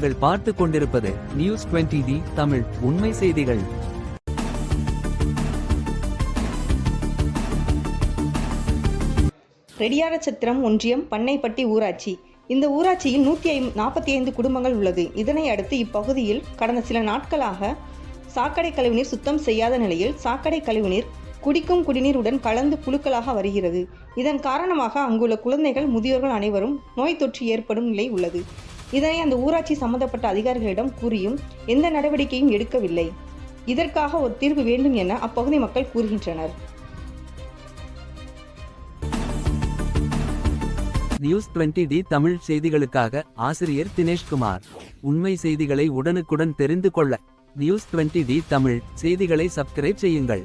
நீங்கள் பார்த்து கொண்டிருப்பது நியூஸ் 20D தமிழ் உண்மை செய்திகள். ரெடியாரச்சத்திரம் ஒன்றியம் பண்ணைப்பட்டி ஊராட்சி. இந்த ஊராட்சியில் 145 குடும்பங்கள் உள்ளது. இதனை அடுத்து இப்பகுதியில் கடந்த சில நாட்களாக சாக்கடை கழிவுநீர் சுத்தம் செய்யாத நிலையில் சாக்கடை கழிவுநீர் குடிக்கும் குடிநீருடன் கலந்து புழுக்களாக வருகிறது. இதன் காரணமாக அங்குள்ள குழந்தைகள், முதியோர்கள் அனைவரும் நோய் தொற்று ஏற்படும் நிலை உள்ளது. இதனை அந்த ஊராட்சி சம்பந்தப்பட்ட அதிகாரிகளிடம் கூறியும் எந்த நடவடிக்கையும் எடுக்கவில்லை. இதற்காக ஒரு தீர்வு வேண்டும் என அப்பகுதி மக்கள் கூறுகின்றனர். நியூஸ் 20D தமிழ் செய்திகளுக்காக ஆசிரியர் தினேஷ்குமார். உண்மை செய்திகளை உடனுக்குடன் தெரிந்து கொள்ள நியூஸ் 20D தமிழ் செய்திகளை சப்ஸ்கிரைப் செய்யுங்கள்.